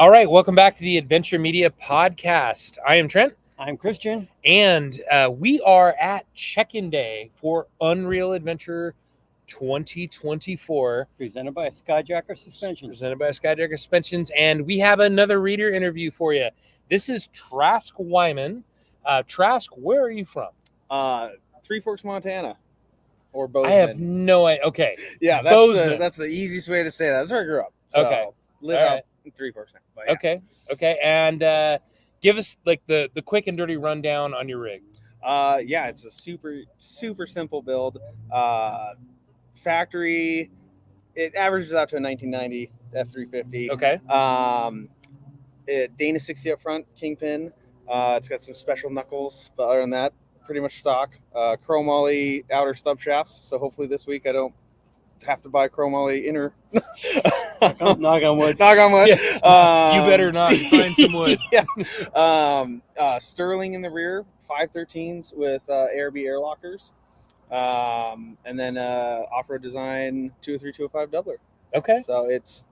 All right, welcome back to the Adventure Media Podcast. I am Trent. I'm Christian. And we are at check-in day for Unreal Adventure 2024. Presented by Skyjacker Suspensions. Presented by Skyjacker Suspensions. And we have another reader interview for you. This is Trask Wyman. Trask, where are you from? Three Forks, Montana. Or Bozeman. I have no idea. Okay. Yeah, that's the easiest way to say that. That's where I grew up. So Okay. Live All out right. in 3 Forks now. But yeah. Okay. And give us like the quick and dirty rundown on your rig. Yeah, it's a super simple build. Factory, it averages out to a 1990 F350. Okay. Dana 60 up front, Kingpin. It's got some special knuckles, but other than that, pretty much stock. Chrome ollie outer stub shafts. So hopefully this week I don't have to buy chrome ollie inner. Knock on wood. Knock on wood. Yeah. You better not find some wood. Yeah. Sterling in the rear, 513s with ARB air lockers. And then Offroad Design 203 205 doubler. Okay. So it's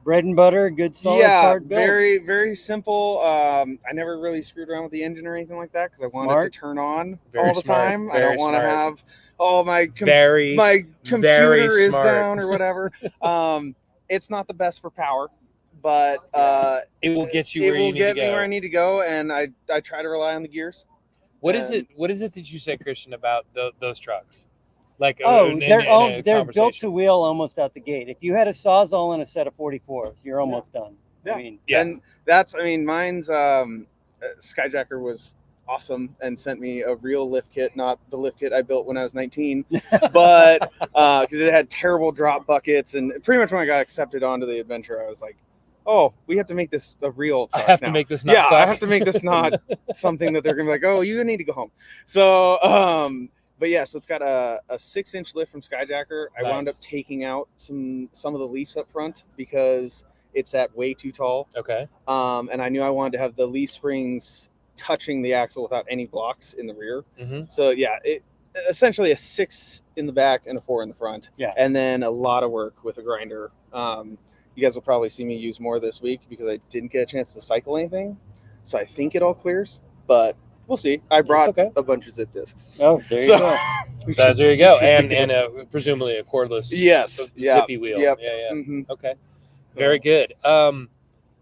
Bread and butter, good solid hard build. very simple. I never really screwed around with the engine or anything like that because I wanted it to turn on all the time. I don't want to have my computer is down or whatever. It's not the best for power, but it will get you it where will you need get to me go. where I need to go, and I try to rely on the gears. What is it that you said, Christian, about those trucks? Like they're built to wheel almost out the gate. If you had a Sawzall and a set of 44s, you're almost done. Yeah. I mean, And mine's Skyjacker was awesome and sent me a real lift kit, not the lift kit I built when I was 19, but because it had terrible drop buckets, and pretty much when I got accepted onto the adventure, I was like, oh, we have to make this a real truck I have now. to make this not I have to make this not something that they're gonna be like, oh, you need to go home. So but yeah, so it's got a 6-inch lift from Skyjacker. I wound up taking out some of the leafs up front because it's at way too tall. Okay. And I knew I wanted to have the leaf springs touching the axle without any blocks in the rear. Mm-hmm. So yeah, it essentially a 6 in the back and a 4 in the front. Yeah. And then a lot of work with a grinder. You guys will probably see me use more this week because I didn't get a chance to cycle anything. So I think it all clears, but we'll see. I brought a bunch of zip discs. Oh, there you go. There you go. And presumably a cordless zippy wheel. Yep. Yeah. Mm-hmm. Okay. Very good.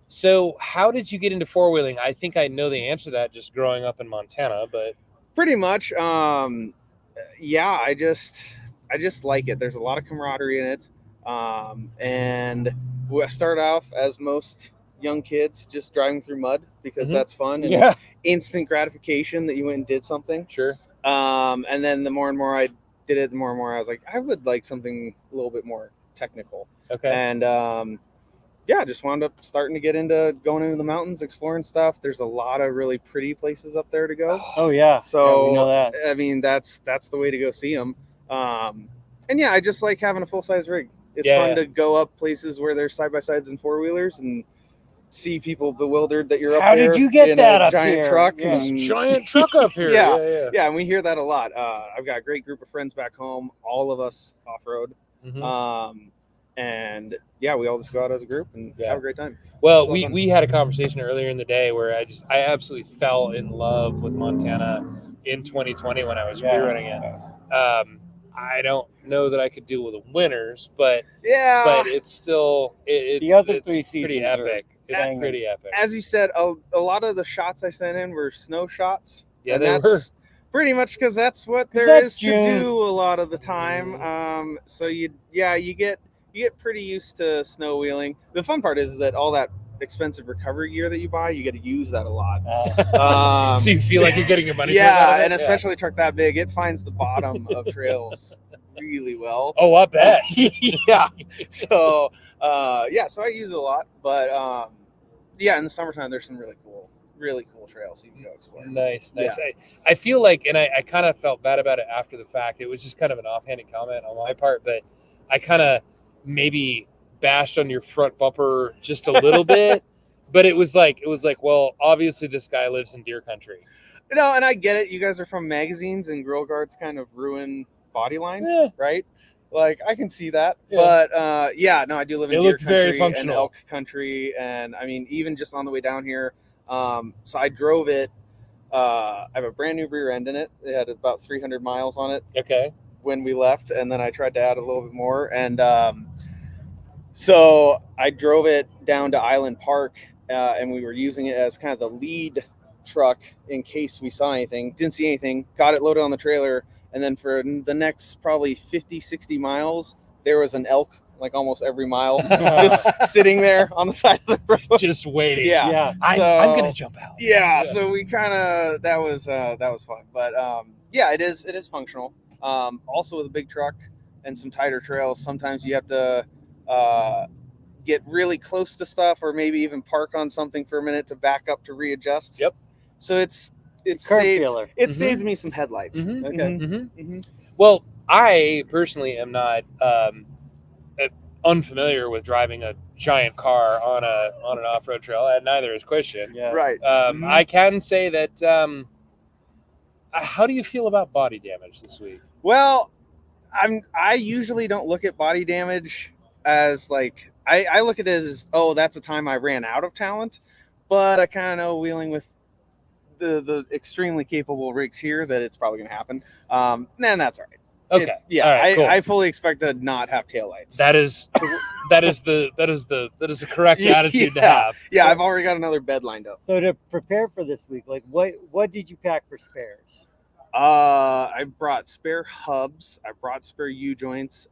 So how did you get into four-wheeling? I think I know the answer to that just growing up in Montana, but pretty much. Yeah, I just like it. There's a lot of camaraderie in it. And I started off as most young kids just driving through mud because that's fun and it's instant gratification that you went and did something. Sure. And then the more and more I did it, the more and more I was like, I would like something a little bit more technical. Okay. And I just wound up starting to get into going into the mountains, exploring stuff. There's a lot of really pretty places up there to go. Oh yeah. So we know that. I mean, that's the way to go see them. And yeah, I just like having a full size rig. It's fun to go up places where there's side by sides and 4-wheelers and see people bewildered that you're up there. How did you get that up giant here? truck? Yeah. And, giant truck up here. Yeah, and we hear that a lot. I've got a great group of friends back home. All of us off road. Mm-hmm. And yeah, we all just go out as a group and have a great time. Well, we had a conversation earlier in the day where I absolutely fell in love with Montana in 2020 when I was pre-running it. I don't know that I could deal with the winters, but it's still the other it's 3 seasons pretty epic. It's pretty epic. As you said, a lot of the shots I sent in were snow shots. Yeah, and they that's were. Pretty much because that's what there is to do a lot of the time. So you get pretty used to snow wheeling. The fun part is that all that expensive recovery gear that you buy, you get to use that a lot. So you feel like you're getting your money's worth out of it? And especially a truck that big, it finds the bottom of trails really well. Oh, I bet. Yeah. So so I use it a lot, but in the summertime there's some really cool trails you can go explore. Nice. I feel like, and I kind of felt bad about it after the fact. It was just kind of an offhanded comment on my part, but I kind of maybe bashed on your front bumper just a little bit, but it was like, well, obviously this guy lives in deer country. No, and I get it. You guys are from magazines and grill guards kind of ruin body lines, right? Like I can see that, Yeah. but yeah, no, I do live in It deer looked very country and functional. elk country, and I mean, even just on the way down here, so I drove it. I have a brand new rear end in it. It had about 300 miles on it Okay. when we left, and then I tried to add a little bit more, and so I drove it down to Island Park, and we were using it as kind of the lead truck in case we saw anything. Didn't see anything. Got it loaded on the trailer, and then for the next probably 50, 60 miles, there was an elk like almost every mile, just sitting there on the side of the road, Just waiting. Yeah. I'm gonna jump out. Yeah, so we kind of that was fun, but yeah, it is functional. Also with a big truck and some tighter trails, sometimes you have to get really close to stuff, or maybe even park on something for a minute to back up to readjust. Yep. So it's Curb saved feeler. saved me some headlights. Mhm. Okay. Well, I personally am not unfamiliar with driving a giant car on an off-road trail, and neither is Christian. Yeah. Right. I can say that. How do you feel about body damage this week? Well, I usually don't look at body damage as like I look at it as, oh, that's a time I ran out of talent, but I kind of know wheeling with the extremely capable rigs here that it's probably going to happen. Then that's all right. Okay. Yeah, All right, cool. I fully expect to not have taillights. That is the correct attitude to have. Yeah, I've already got another bed lined up. So to prepare for this week, like what did you pack for spares? I brought spare hubs. I brought spare U-joints.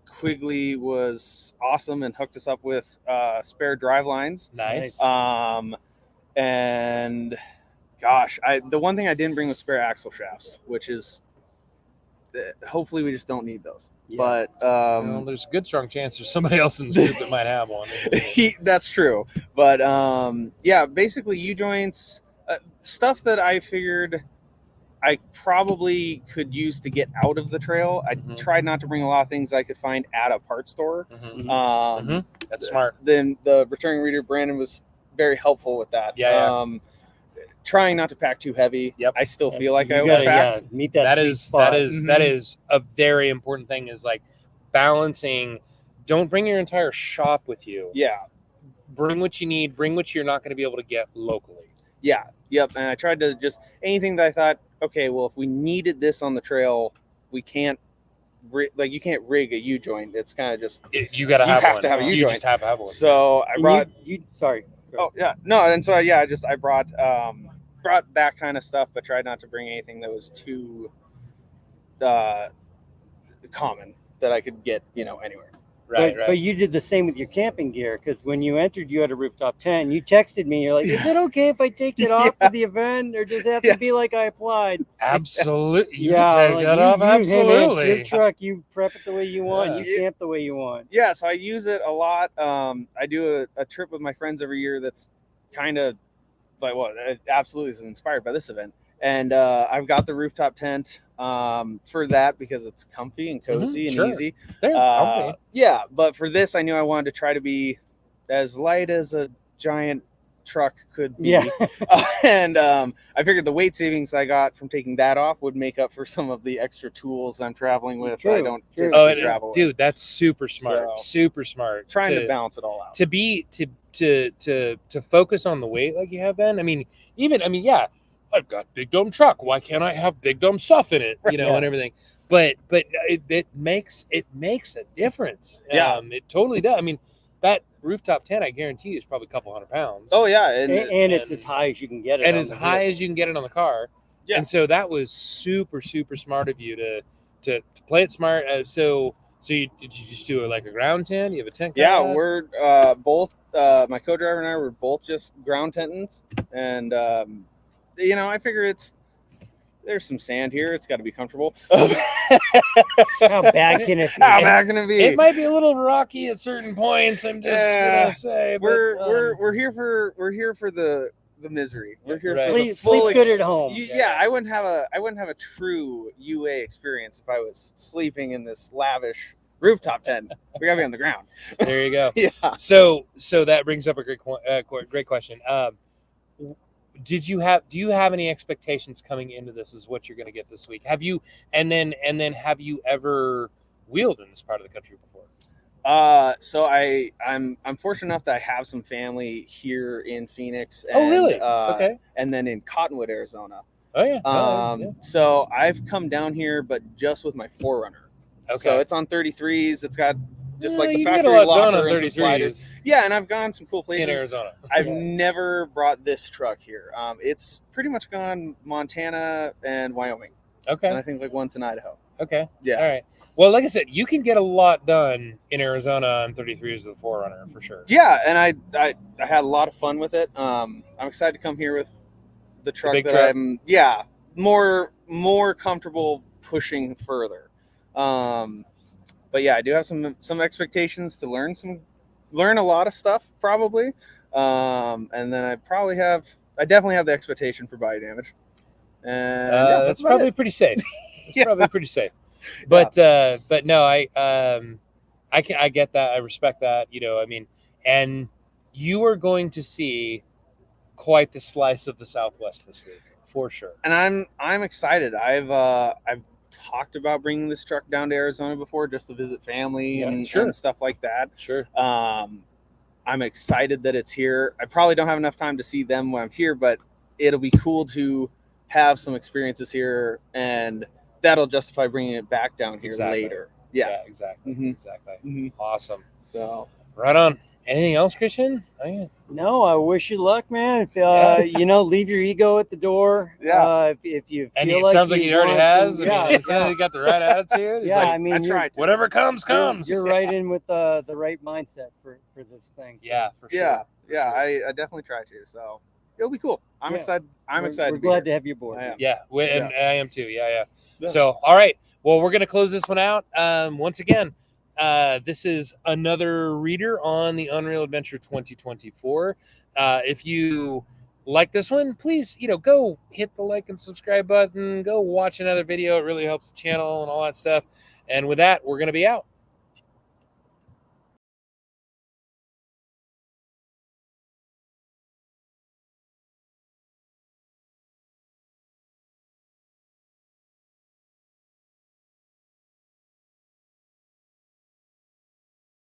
Quigley was awesome and hooked us up with spare drive lines. Nice. And gosh, the one thing I didn't bring was spare axle shafts, which is hopefully we just don't need those. Yeah. But Well, there's a good strong chance there's somebody else in the group that might have one. that's true. But yeah, basically U-joints, stuff that I figured I probably could use to get out of the trail. I tried not to bring a lot of things I could find at a parts store. That's smart. Then the returning reader Brandon was very helpful with that. Yeah. Trying not to pack too heavy. Yep. I still feel like I gotta overpacked. meet that. That sweet is spot. that is a very important thing, is like balancing. Don't bring your entire shop with you. Yeah. Bring what you need. Bring what you're not going to be able to get locally. Yeah. Yep. And I tried to just anything that I thought, okay, well, if we needed this on the trail, we can't you can't rig a U-joint. It's kind of just You got to have one. to have a You U-joint. just have to have one. So I brought. Sorry. Oh yeah, no, and so yeah, I brought that kind of stuff, but tried not to bring anything that was too common that I could get anywhere. Right. But you did the same with your camping gear, because when you entered, you had a rooftop tent. You texted me. You're like, "Is it okay if I take it off for the event, or does it have to be like I applied?" Absolutely. You yeah, can take like that off. hey, man, Absolutely. it's your truck. You prep it the way you want. You camp the way you want. Yeah, so I use it a lot. I do a trip with my friends every year that's kind of like, well, it absolutely is inspired by this event. And I've got the rooftop tent for that because it's comfy and cozy and easy. They're comfy. Yeah, but for this, I knew I wanted to try to be as light as a giant truck could be. Yeah. And I figured the weight savings I got from taking that off would make up for some of the extra tools I'm traveling with. I don't typically travel with. Dude, that's super smart. So, super smart. Trying to balance it all out. To focus on the weight like you have been. Yeah. I've got big dome truck. Why can't I have big dome stuff in it? And everything. But it makes a difference. Yeah, it totally does. I mean, that rooftop tent, I guarantee you, is probably a couple 100 pounds. Oh yeah, and it's as high as you can get it. And as high as you can get it on the car. Yeah. And so that was super, super smart of you to play it smart. So did you just do like a ground tent? You have a tent? Yeah, we're both. My co-driver and I were both just ground tentants, and I figure there's some sand here. It's got to be comfortable. How bad can it be? How bad can it be? It might be a little rocky at certain points. I'm just gonna say, we're here for the misery. We're here for the sleep good at home. I wouldn't have a true UA experience if I was sleeping in this lavish rooftop tent. We gotta be on the ground. There you go. Yeah. So that brings up a great question. Do you have any expectations coming into this as what you're going to get this week? Have you, and then have you ever wheeled in this part of the country before? So I'm fortunate enough that I have some family here in Phoenix. And, Oh, really? Okay. And then in Cottonwood, Arizona. Oh yeah. Yeah. So I've come down here, but just with my 4Runner. Okay. So it's on 33s. It's got just like the you can get a factory lot done locker on and some sliders. 33s Yeah, and I've gone some cool places in Arizona. I've never brought this truck here. It's pretty much gone Montana and Wyoming. Okay. And I think like once in Idaho. Okay. Yeah. All right. Well, like I said, you can get a lot done in Arizona on 33s with the 4Runner for sure. Yeah, and I had a lot of fun with it. I'm excited to come here with the truck big that truck? I'm more comfortable pushing further. But yeah, I do have some expectations to learn a lot of stuff probably. And then I definitely have the expectation for body damage. And that's probably pretty safe. It's Yeah. probably pretty safe. But no, I get that. I respect that. You know, I mean, and you are going to see quite the slice of the Southwest this week for sure. And I'm excited. I've talked about bringing this truck down to Arizona before just to visit family and stuff like that. Sure. I'm excited that it's here. I probably don't have enough time to see them when I'm here, but it'll be cool to have some experiences here, and that'll justify bringing it back down here later. Yeah, exactly. Mhm. Exactly. Mhm. Awesome. So Right on. Anything else, Christian? No, I wish you luck, man. If leave your ego at the door. Yeah. If you And feel it like sounds like he already want has. some- I mean, it sounds like he got the right attitude. He's yeah. like, I mean, I tried to. whatever comes. You're right in with the right mindset for this thing. So Yeah, for sure. Yeah, For yeah, sure. I definitely try to. So it'll be cool. I'm Yeah. excited. I'm excited. We're to be glad here. to have you aboard. I am. Yeah, and I am too. Yeah. Yeah. So, all right. Well, we're going to close this one out. Once again, this is another reader on the Unreal Adventure 2024. If you like this one, please, go hit the like and subscribe button. Go watch another video. It really helps the channel and all that stuff. And with that, we're going to be out.